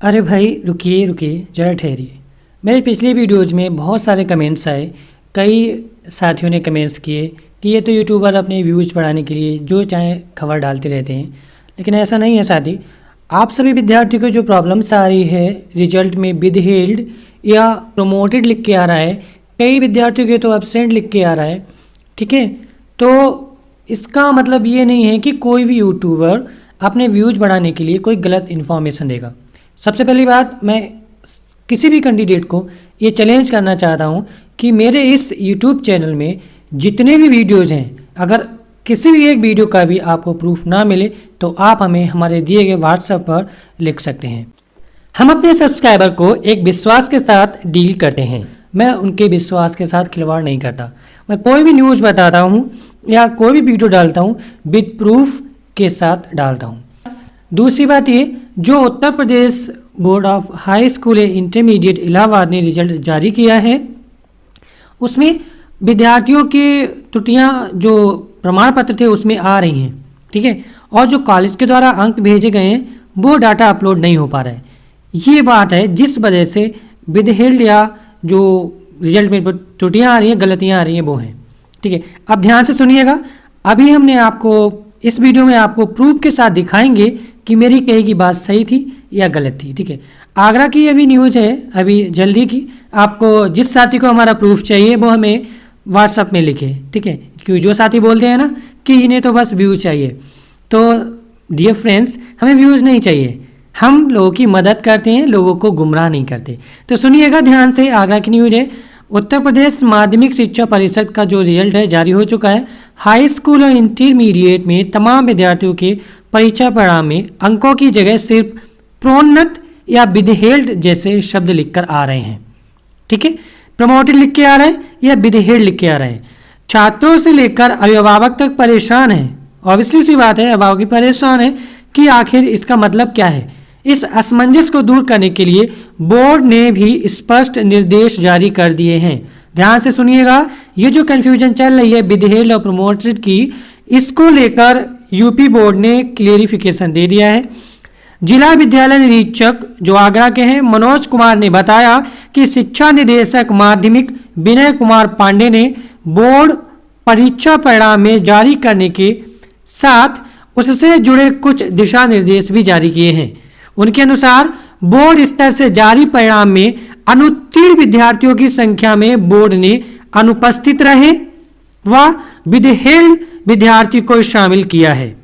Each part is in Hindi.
अरे भाई रुकिए रुकिए ज़रा ठहरिए। मेरे पिछले वीडियोज़ में बहुत सारे कमेंट्स आए। कई साथियों ने कमेंट्स किए कि ये तो यूट्यूबर अपने व्यूज़ बढ़ाने के लिए जो चाहे खबर डालते रहते हैं, लेकिन ऐसा नहीं है साथी। आप सभी विद्यार्थियों को जो प्रॉब्लम्स आ रही है, रिजल्ट में विदहेल्ड या प्रमोटेड लिख के आ रहा है, कई विद्यार्थियों के तो एब्सेंट लिख के आ रहा है, ठीक है। तो इसका मतलब ये नहीं है कि कोई भी यूट्यूबर अपने व्यूज़ बढ़ाने के लिए कोई गलत इन्फॉर्मेशन देगा। सबसे पहली बात, मैं किसी भी कैंडिडेट को ये चैलेंज करना चाहता हूँ कि मेरे इस यूट्यूब चैनल में जितने भी वीडियोज़ हैं, अगर किसी भी एक वीडियो का भी आपको प्रूफ ना मिले तो आप हमें हमारे दिए गए व्हाट्सएप पर लिख सकते हैं। हम अपने सब्सक्राइबर को एक विश्वास के साथ डील करते हैं। मैं उनके विश्वास के साथ खिलवाड़ नहीं करता। मैं कोई भी न्यूज़ बताता हूँ या कोई भी वीडियो डालता हूँ विद प्रूफ के साथ डालता हूँ। दूसरी बात ये, जो Uttar Pradesh board of high school intermediate Allahabad ने रिजल्ट जारी किया है, उसमें विद्यार्थियों की त्रुटियां जो प्रमाण पत्र थे उसमें आ रही हैं, ठीक है। और जो कॉलेज के द्वारा अंक भेजे गए हैं वो डाटा अपलोड नहीं हो पा रहा है। ये बात है जिस वजह से विदहेल्ड या जो रिजल्ट में त्रुटियां आ रही हैं, गलतियां आ रही हैं, वो हैं, ठीक है। अब ध्यान से सुनिएगा। अभी हमने आपको इस वीडियो में आपको प्रूफ के साथ दिखाएंगे कि मेरी कही की बात सही थी या गलत थी, ठीक है। आगरा की अभी न्यूज़ है, अभी जल्दी की। आपको जिस साथी को हमारा प्रूफ चाहिए वो हमें व्हाट्सअप में लिखे, ठीक है। क्यों जो साथी बोलते हैं ना कि इन्हें तो बस व्यूज़ चाहिए, तो डियर फ्रेंड्स, हमें व्यूज़ नहीं चाहिए। हम लोगों की मदद करते हैं, लोगों को गुमराह नहीं करते। तो सुनिएगा ध्यान से। आगरा की न्यूज़ है, उत्तर प्रदेश माध्यमिक शिक्षा परिषद का जो रिजल्ट है जारी हो चुका है। हाई स्कूल और इंटरमीडिएट में तमाम विद्यार्थियों के परीक्षा परिणाम में अंकों की जगह सिर्फ प्रोन्नत या विदहेल्ड जैसे शब्द लिखकर आ रहे हैं, ठीक है। प्रमोटेड लिख के आ रहा है या विदहेल्ड लिख के आ रहा है। छात्रों से लेकर अभिभावक तक परेशान है। ऑब्वियसली सी बात है, अभिभावक भी परेशान है कि आखिर इसका मतलब क्या है। इस असमंजस को दूर करने के लिए बोर्ड ने भी स्पष्ट निर्देश जारी कर दिए हैं। ध्यान से सुनिएगा। ये जो कंफ्यूजन चल रही है विदहेल्ड और प्रमोटेड की, इसको लेकर यूपी बोर्ड ने क्लियरिफिकेशन दे दिया है। जिला विद्यालय निरीक्षक जो आगरा के हैं मनोज कुमार ने बताया कि शिक्षा निदेशक माध्यमिक विनय कुमार पांडे ने बोर्ड परीक्षा परिणाम में जारी करने के साथ उससे जुड़े कुछ दिशा निर्देश भी जारी किए हैं। उनके अनुसार बोर्ड स्तर से जारी परिणाम में अनुत्तीर्ण विद्यार्थियों की संख्या में बोर्ड ने अनुपस्थित रहे व विदहेल्ड विद्यार्थी को शामिल किया है,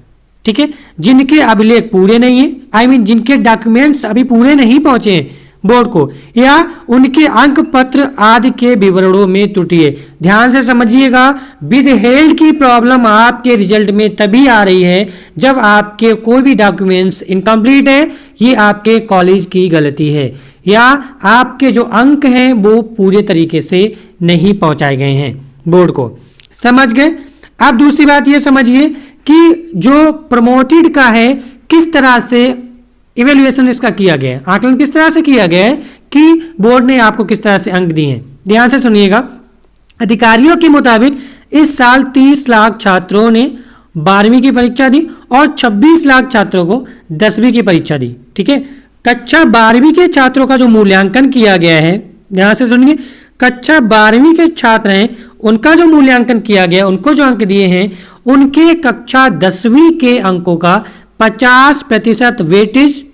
ठीक है। जिनके अभिलेख पूरे नहीं है, जिनके डॉक्यूमेंट्स अभी पूरे नहीं पहुंचे हैं बोर्ड को, या उनके अंक पत्र आदि के विवरणों में त्रुटि है। ध्यान से समझिएगा, विदहेल्ड की प्रॉब्लम आपके रिजल्ट में तभी आ रही है जब आपके कोई भी डॉक्यूमेंट्स इनकम्प्लीट है, ये आपके कॉलेज की गलती है, या आपके जो अंक हैं वो पूरे तरीके से नहीं पहुंचाए गए हैं बोर्ड को। समझ गए। अब दूसरी बात ये समझिए कि जो प्रमोटेड का है किस तरह से इवेल्युएशन इसका किया गया है, आकलन किस तरह से किया गया है कि बोर्ड ने आपको किस तरह से अंक दिए हैं। ध्यान से सुनिएगा। अधिकारियों के मुताबिक इस साल 30 लाख छात्रों ने 12वीं की परीक्षा दी और 26 लाख छात्रों को 10वीं की परीक्षा दी, ठीक है। कक्षा 12वीं के छात्रों का जो मूल्यांकन किया गया है, ध्यान से सुनिए, कक्षा 12वीं के छात्र हैं उनका जो मूल्यांकन किया गया, उनको जो अंक दिए हैं, उनके कक्षा 10वीं के अंकों का 50% वेटेज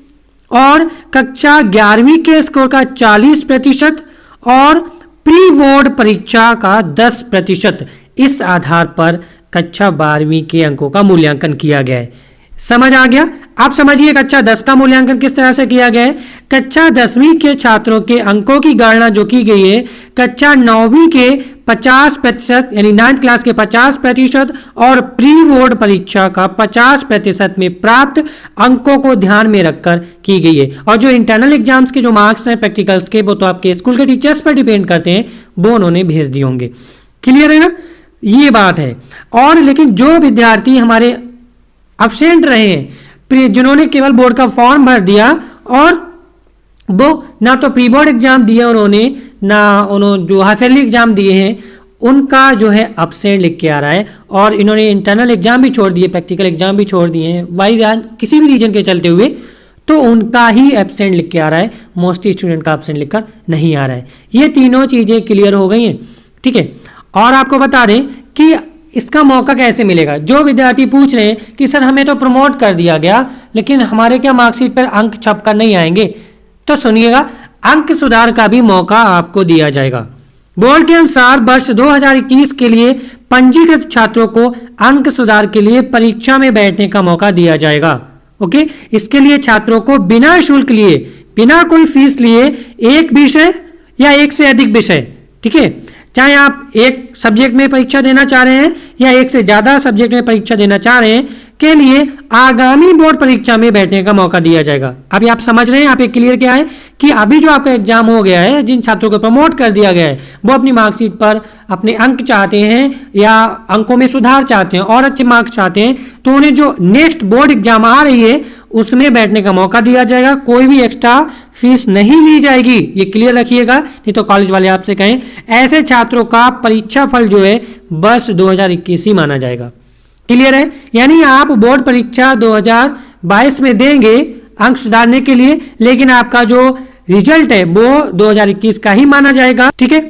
और कक्षा 11वीं के स्कोर का 40% और प्री बोर्ड परीक्षा का 10%, इस आधार पर कक्षा 12वीं के अंकों का मूल्यांकन किया गया है। समझ आ गया। आप समझिए कक्षा 10 का मूल्यांकन किस तरह से किया गया है। कक्षा 10वीं के छात्रों के अंकों की गणना जो की गई है, कक्षा 9वीं के 50% यानी 9th क्लास के 50% और प्री बोर्ड परीक्षा का 50% में प्राप्त अंकों को ध्यान में रखकर की गई है। और जो इंटरनल एग्जाम्स के जो मार्क्स हैं प्रैक्टिकल्स के, वो तो आपके स्कूल के टीचर्स पर डिपेंड करते हैं, वो उन्होंने भेज दिए होंगे। क्लियर है ना, ये बात है। और लेकिन जो विद्यार्थी हमारे एब्सेंट रहे हैं, जिन्होंने केवल बोर्ड का फॉर्म भर दिया और वो ना तो प्री बोर्ड एग्जाम दिया उन्होंने, ना उन्होंने जो हाफ ईयरली एग्जाम दिए हैं, उनका जो है एब्सेंट लिख के आ रहा है। और इन्होंने इंटरनल एग्जाम भी छोड़ दिए, प्रैक्टिकल एग्जाम भी छोड़ दिए हैं, वाई किसी भी रीजन के चलते हुए, तो उनका ही एब्सेंट लिख के आ रहा है, मोस्ट स्टूडेंट का एब्सेंट लिखकर नहीं आ रहा है। ये तीनों चीज़ें क्लियर हो गई हैं, ठीक है। और आपको बता दें कि इसका मौका कैसे मिलेगा। जो विद्यार्थी पूछ रहे हैं कि सर हमें तो प्रमोट कर दिया गया लेकिन हमारे क्या मार्कशीट पर अंक छपकर नहीं आएंगे, तो सुनिएगा, अंक सुधार का भी मौका आपको दिया जाएगा। बोर्ड के अनुसार वर्ष 2021 के लिए पंजीकृत छात्रों को अंक सुधार के लिए परीक्षा में बैठने का मौका दिया जाएगा। ओके, इसके लिए छात्रों को बिना शुल्क लिए, बिना कोई फीस लिए एक विषय या एक से अधिक विषय, ठीक है, चाहे आप एक सब्जेक्ट में परीक्षा देना चाह रहे हैं या एक से ज्यादा सब्जेक्ट में परीक्षा देना चाह रहे हैं, के लिए आगामी बोर्ड परीक्षा में बैठने का मौका दिया जाएगा। अभी आप समझ रहे हैं, यहाँ पे क्लियर क्या है कि अभी जो आपका एग्जाम हो गया है, जिन छात्रों को प्रमोट कर दिया गया है, वो अपनी मार्कशीट पर अपने अंक चाहते हैं या अंकों में सुधार चाहते हैं और अच्छे मार्क्स चाहते हैं, तो उन्हें जो नेक्स्ट बोर्ड एग्जाम आ रही है उसमें बैठने का मौका दिया जाएगा। कोई भी एक्स्ट्रा फीस नहीं ली जाएगी, ये क्लियर रखिएगा, नहीं तो कॉलेज वाले आपसे कहें। ऐसे छात्रों का परीक्षा फल जो है वर्ष 2021 ही माना जाएगा। क्लियर है, यानी आप बोर्ड परीक्षा 2022 में देंगे अंक सुधारने के लिए, लेकिन आपका जो रिजल्ट है वो 2021 का ही माना जाएगा, ठीक है।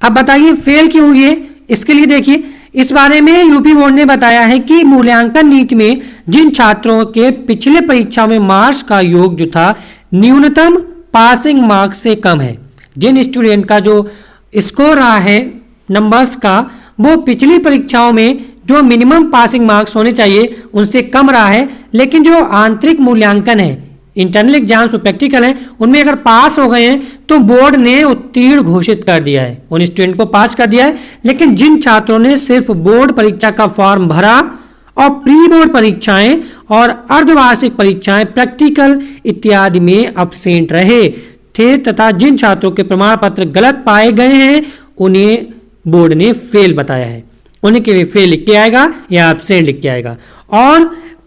अब बताइए फेल क्यों हुए, इसके लिए देखिए, इस बारे में यूपी बोर्ड ने बताया है कि मूल्यांकन नीति में जिन छात्रों के पिछले परीक्षा में मार्क्स का योग जो था न्यूनतम पासिंग मार्क्स से कम है, जिन स्टूडेंट का जो स्कोर रहा है नंबर्स का वो पिछली परीक्षाओं में जो मिनिमम पासिंग मार्क्स होने चाहिए उनसे कम रहा है, लेकिन जो आंतरिक मूल्यांकन है, इंटरनल एग्जाम्स और प्रैक्टिकल है, उनमें अगर पास हो गए हैं तो बोर्ड ने उत्तीर्ण घोषित कर दिया है, उन स्टूडेंट को पास कर दिया है। लेकिन जिन छात्रों ने सिर्फ बोर्ड परीक्षा का फॉर्म भरा और प्री बोर्ड परीक्षाएं और अर्धवार्षिक परीक्षाएं प्रैक्टिकल इत्यादि में एब्सेंट रहे थे तथा जिन छात्रों के प्रमाण पत्र गलत पाए गए हैं उन्हें बोर्ड ने फेल बताया है, उन्हें केवल फेल लिख के आएगा या एब्सेंट लिख के आएगा। और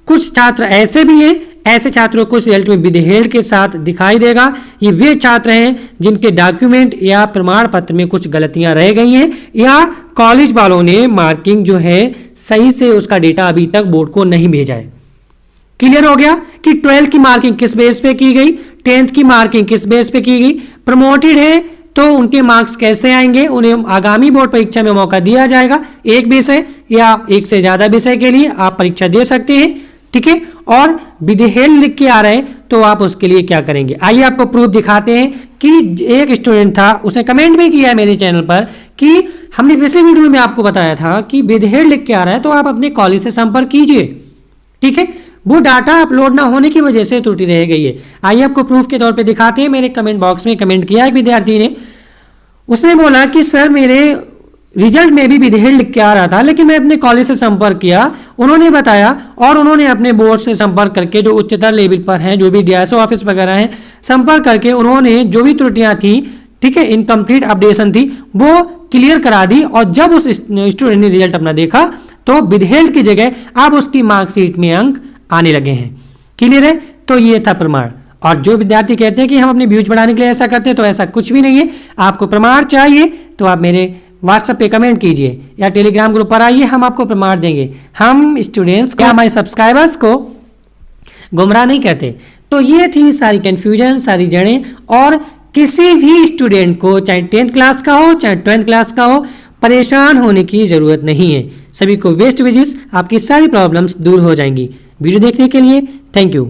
कुछ छात्र ऐसे भी हैं, ऐसे छात्रों को रिजल्ट में विधेयक के साथ दिखाई देगा। ये वे छात्र हैं जिनके डॉक्यूमेंट या प्रमाण पत्र में कुछ गलतियां रह गई हैं या कॉलेज वालों ने मार्किंग जो है सही से उसका डेटा अभी तक बोर्ड को नहीं भेजा है। क्लियर हो गया कि 12th की मार्किंग किस बेस पे की गई, 10th की मार्किंग किस बेस पे की गई। प्रमोटेड है तो उनके मार्क्स कैसे आएंगे, उन्हें आगामी बोर्ड परीक्षा में मौका दिया जाएगा। एक विषय या एक से ज्यादा विषय के लिए आप परीक्षा दे सकते हैं, ठीक है। और विधेयक लिख के आ रहे हैं तो आप उसके लिए क्या करेंगे, आइए आपको प्रूफ दिखाते हैं। कि एक स्टूडेंट था, उसने कमेंट भी किया है मेरे चैनल पर कि हमने पिछले वीडियो में आपको बताया था कि विधेयक लिख के आ रहा है तो आप अपने कॉलेज से संपर्क कीजिए, ठीक है। वो डाटा अपलोड ना होने की वजह से त्रुटि रह गई है। आइए आपको प्रूफ के तौर पे दिखाते हैं। मेरे कमेंट बॉक्स में कमेंट किया एक विद्यार्थी ने, उसने बोला कि सर मेरे रिजल्ट में भी विधेयक लिख के आ रहा था लेकिन मैं अपने कॉलेज से संपर्क किया, उन्होंने बताया और उन्होंने अपने बोर्ड से संपर्क करके जो उच्चतर लेवल पर हैं, जो भी डीएसओ ऑफिस वगैरह हैं, संपर्क करके उन्होंने जो भी त्रुटियां थी, ठीक है, इनकम्प्लीट अपडेशन थी, वो क्लियर करा दी। और जब उस स्टूडेंट ने रिजल्ट अपना देखा तो विधेयक की जगह अब उसकी मार्कशीट में अंक आने लगे हैं। क्लियर है, तो ये था प्रमाण। और जो विद्यार्थी कहते हैं कि हम अपने व्यूज बढ़ाने के लिए ऐसा करते हैं, तो ऐसा कुछ भी नहीं है। आपको प्रमाण चाहिए तो आप मेरे व्हाट्सएप पे कमेंट कीजिए या टेलीग्राम ग्रुप पर आइए, हम आपको प्रमाण देंगे। हम स्टूडेंट्स या हमारे सब्सक्राइबर्स को गुमराह नहीं करते। तो ये थी सारी कंफ्यूजन, सारी जड़ें। और किसी भी स्टूडेंट को चाहे 10th क्लास का हो चाहे 12th क्लास का हो, परेशान होने की जरूरत नहीं है। सभी को बेस्ट विशेस, आपकी सारी प्रॉब्लम्स दूर हो जाएंगी। वीडियो देखने के लिए थैंक यू।